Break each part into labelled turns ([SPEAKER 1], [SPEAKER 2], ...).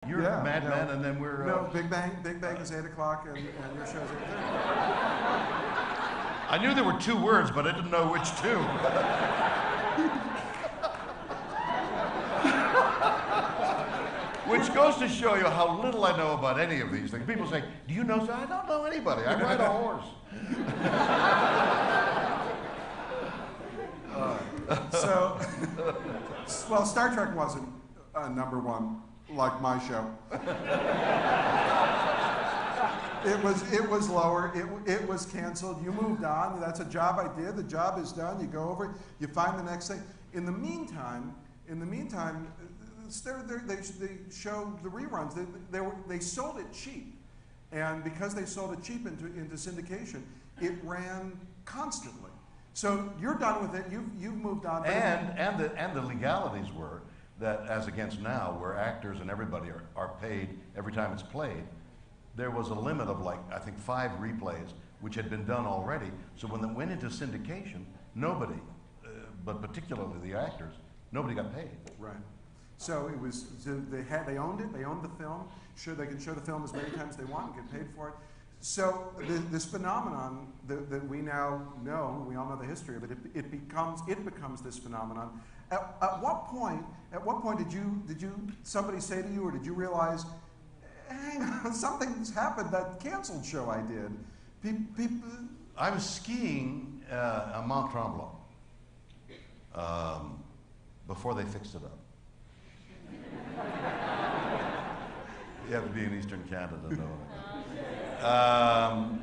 [SPEAKER 1] You're Mad Men, and then we're...
[SPEAKER 2] No, Big Bang is 8 o'clock, and your show's 8:30.
[SPEAKER 1] I knew there were two words, but I didn't know which two. Which goes to show you how little I know about any of these things. People say, do you know? I don't know anybody. I ride a horse.
[SPEAKER 2] Well, Star Trek wasn't #1 like my show. It was lower. It was canceled. You moved on. That's a job I did. The job is done. You go over it. You find the next thing. In the meantime, they show the reruns. They sold it cheap, and because they sold it cheap into syndication, it ran constantly. So you're done with it. You've moved on.
[SPEAKER 1] And the legalities were that, as against now, where actors and everybody are paid every time it's played, there was a limit of, like, I think 5 replays, which had been done already. So when it went into syndication, nobody, but particularly the actors, nobody got paid.
[SPEAKER 2] Right. So it was, they owned it. They owned the film. Sure, they can show the film as many times as they want and get paid for it. So this phenomenon that we now know, we all know the history of it. It becomes this phenomenon. At what point did somebody say to you, or did you realize, hang on, something's happened? That canceled show I did.
[SPEAKER 1] I was skiing on Mont Tremblant before they fixed it up. You have to be in Eastern Canada to know it.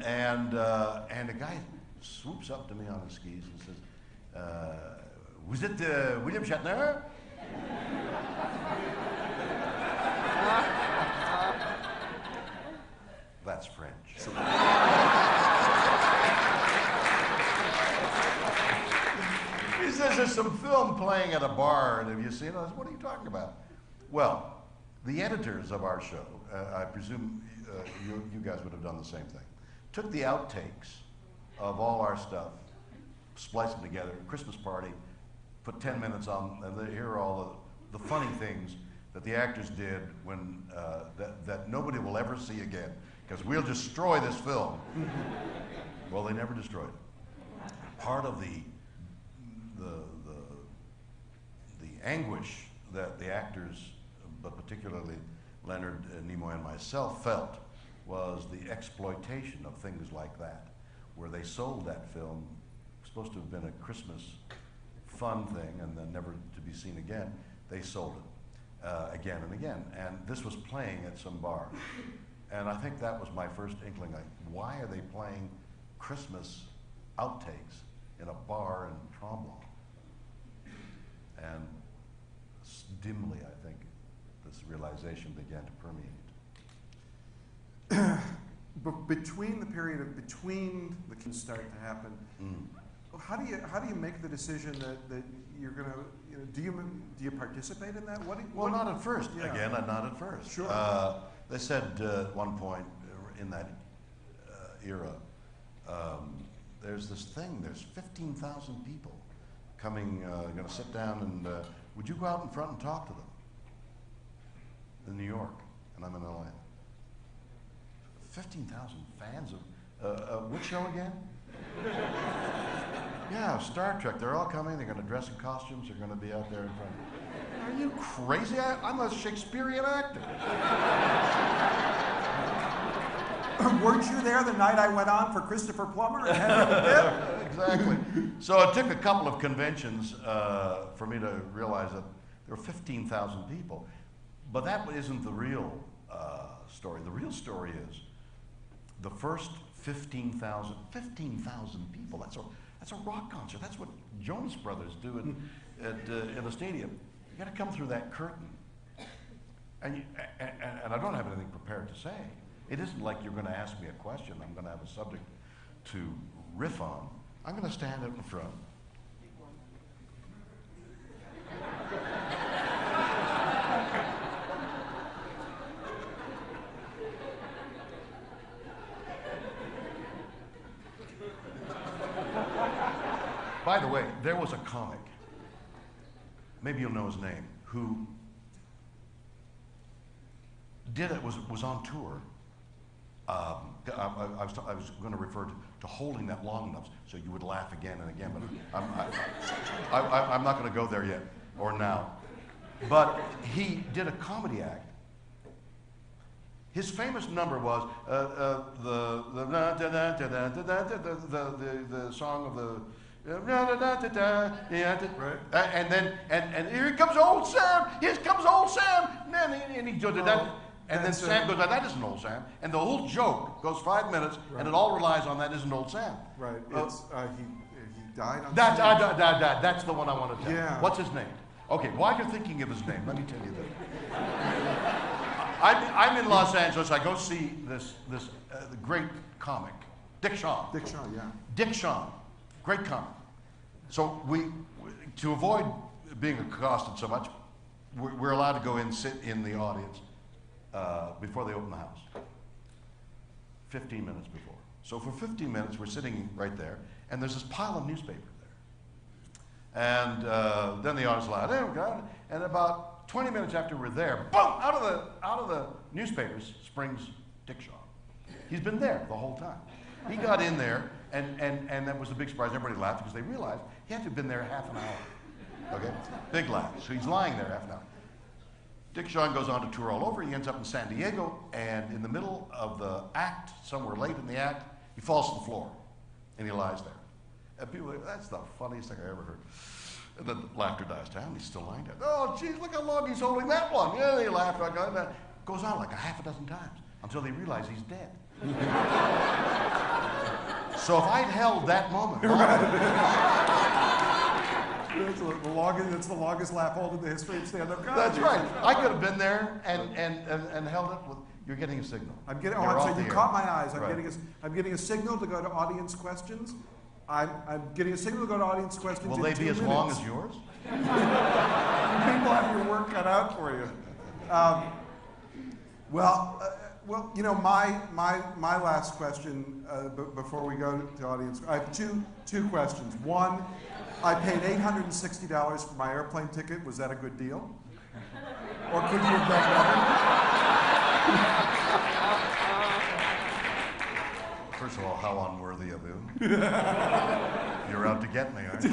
[SPEAKER 1] And a guy swoops up to me on his skis and says, "Vous êtes William Shatner?" That's French. He says, "There's some film playing at a bar, and have you seen it?" I said, "What are you talking about?" Well, the editors of our show, I presume you guys would have done the same thing, took the outtakes of all our stuff, spliced them together, Christmas party, put 10 minutes on, and here are all the funny things that the actors did when that nobody will ever see again, because we'll destroy this film. Well, they never destroyed it. Part of the anguish that the actors, but particularly Leonard, Nimoy, and myself felt, was the exploitation of things like that, where they sold that film, supposed to have been a Christmas fun thing and then never to be seen again. They sold it again and again, and this was playing at some bar. And I think that was my first inkling, like, why are they playing Christmas outtakes in a bar in Tremblant? And dimly, I think, this realization began to permeate.
[SPEAKER 2] But between the period of between the can start to happen, how do you make the decision that you're going to, do you participate in that?
[SPEAKER 1] Well, not at first.
[SPEAKER 2] Yeah.
[SPEAKER 1] Again, not at first.
[SPEAKER 2] Sure.
[SPEAKER 1] They said at one point in that era, there's this thing. There's 15,000 people coming, going to sit down, and would you go out in front and talk to them? In New York, and I'm in LA. 15,000 fans of which show again? Yeah, Star Trek. They're all coming. They're going to dress in costumes. They're going to be out there in front. Are you crazy? I'm a Shakespearean actor.
[SPEAKER 2] Weren't you there the night I went on for Christopher Plummer and Henry the
[SPEAKER 1] Exactly. So it took a couple of conventions for me to realize that there were 15,000 people. But that isn't the real story. The real story is the first 15,000 people. That's a rock concert. That's what Jonas Brothers do in a stadium. You got to come through that curtain, and I don't have anything prepared to say. It isn't like you're going to ask me a question. I'm going to have a subject to riff on. I'm going to stand out in front. By the way, there was a comic, maybe you'll know his name, who was on tour. I was going to refer to holding that long enough so you would laugh again and again, but I'm not going to go there yet or now. But he did a comedy act. His famous number was the song of the.
[SPEAKER 2] Right.
[SPEAKER 1] And here comes old Sam. Here comes old Sam. And he did that. And then Sam goes, that isn't old Sam. And the whole joke goes 5 minutes,
[SPEAKER 2] right.
[SPEAKER 1] and it all relies on that isn't old Sam.
[SPEAKER 2] Right. He died on
[SPEAKER 1] That's the one I want to tell.
[SPEAKER 2] Yeah.
[SPEAKER 1] What's his name? Okay, while you're thinking of his name, let me tell you this. I'm in Los Angeles. I go see this great comic, Dick Shawn.
[SPEAKER 2] Dick Shawn, yeah.
[SPEAKER 1] Dick Shawn, great comic. So to avoid being accosted so much, we're allowed to go in, sit in the audience before they open the house. 15 minutes before. So for 15 minutes, we're sitting right there, and there's this pile of newspaper there. And then the audience is loud, oh God. And about 20 minutes after we're there, boom, out of the newspapers springs Dick Shawn. He's been there the whole time. He got in there, and that was a big surprise. Everybody laughed because they realized he had to have been there half an hour. Okay? Big laugh. So he's lying there half an hour. Dick Shawn goes on to tour all over. He ends up in San Diego, and in the middle of the act, somewhere late in the act, he falls to the floor, and he lies there. And people are like, that's the funniest thing I ever heard. And then the laughter dies down. He's still lying there. Oh, geez, look how long he's holding that one. Yeah, they laugh. That goes on like a half a dozen times until they realize he's dead. So if I'd held that moment,
[SPEAKER 2] That's the longest laugh hold in the history of stand-up comedy.
[SPEAKER 1] that's right. I could have been there and held it with. You're getting a signal.
[SPEAKER 2] I'm getting.
[SPEAKER 1] You're
[SPEAKER 2] I'm
[SPEAKER 1] off
[SPEAKER 2] sorry.
[SPEAKER 1] the
[SPEAKER 2] You
[SPEAKER 1] air.
[SPEAKER 2] caught my eyes.
[SPEAKER 1] Right.
[SPEAKER 2] I'm getting a signal to go to audience questions. I'm getting a signal to go to audience questions.
[SPEAKER 1] Will they be as long as yours?
[SPEAKER 2] You people have your work cut out for you. Well, you know, my last question before we go to audience, I have two questions. One, I paid $860 for my airplane ticket. Was that a good deal? Or could you have done better?
[SPEAKER 1] First of all, how unworthy of you. You're out to get me, aren't you?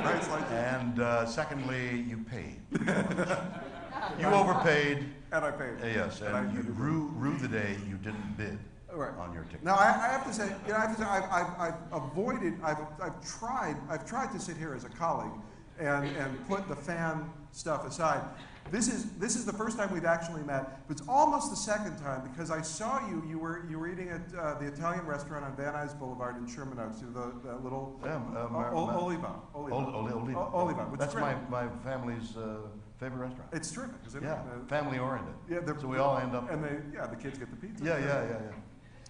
[SPEAKER 2] Price like that.
[SPEAKER 1] And secondly, you paid. You overpaid.
[SPEAKER 2] And I paid.
[SPEAKER 1] Yes, and you rue the day you didn't bid on your ticket.
[SPEAKER 2] Now I have to say, you know, I've avoided. I've tried to sit here as a colleague and put the fan stuff aside. This is the first time we've actually met, but it's almost the second time because I saw you. You were eating at the Italian restaurant on Van Nuys Boulevard in Sherman Oaks. The little Oliva. Which
[SPEAKER 1] That's
[SPEAKER 2] is great.
[SPEAKER 1] my family's favorite restaurant.
[SPEAKER 2] It's terrific, isn't it?
[SPEAKER 1] Yeah, family oriented.
[SPEAKER 2] Yeah,
[SPEAKER 1] so we all end up.
[SPEAKER 2] And the kids get the pizza.
[SPEAKER 1] Yeah.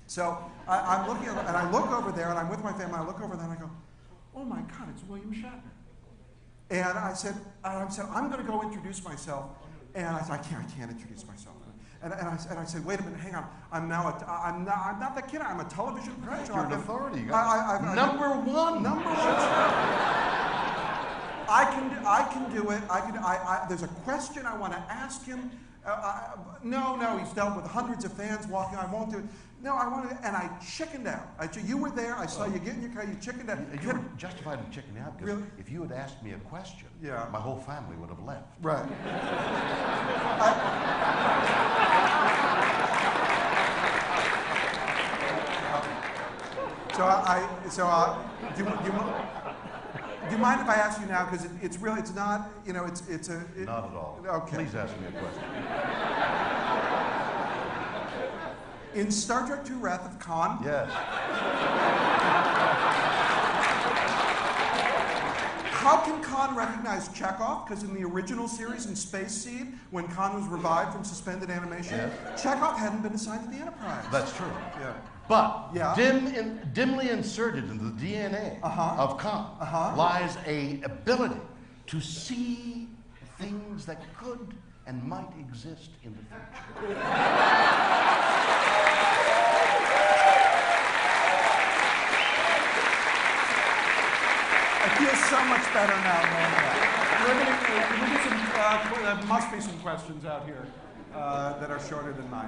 [SPEAKER 2] So I'm looking at, and I look over there, and I'm with my family. I look over there, and I go, "Oh my God, it's William Shatner." And I said, I'm going to go introduce myself. And I said, I can't introduce myself. And I said, wait a minute, hang on. I'm not the kid. I'm a television professional.
[SPEAKER 1] You're an authority. Number one.
[SPEAKER 2] I can do it. There's a question I want to ask him. No, he's dealt with hundreds of fans walking. I won't do it. No, I wanted to, and I chickened out. You were there. I saw you get in your car. You chickened out.
[SPEAKER 1] You were justified in chickening out because if you had asked me a question, my whole family would have left.
[SPEAKER 2] Right. Do you mind if I ask you now? Because it's not, you know, it's a.
[SPEAKER 1] Not at all.
[SPEAKER 2] Okay.
[SPEAKER 1] Please ask me a question.
[SPEAKER 2] In Star Trek II: Wrath of Khan.
[SPEAKER 1] Yes.
[SPEAKER 2] How can Khan recognize Chekhov? Because in the original series in Space Seed, when Khan was revived from suspended animation, Chekhov hadn't been assigned to the Enterprise.
[SPEAKER 1] That's true.
[SPEAKER 2] Yeah.
[SPEAKER 1] But dimly inserted in the DNA of Khan lies a ability to see things that could and might exist in the future.
[SPEAKER 2] I feel so much better now knowing that. There must be some questions out here that are shorter than mine.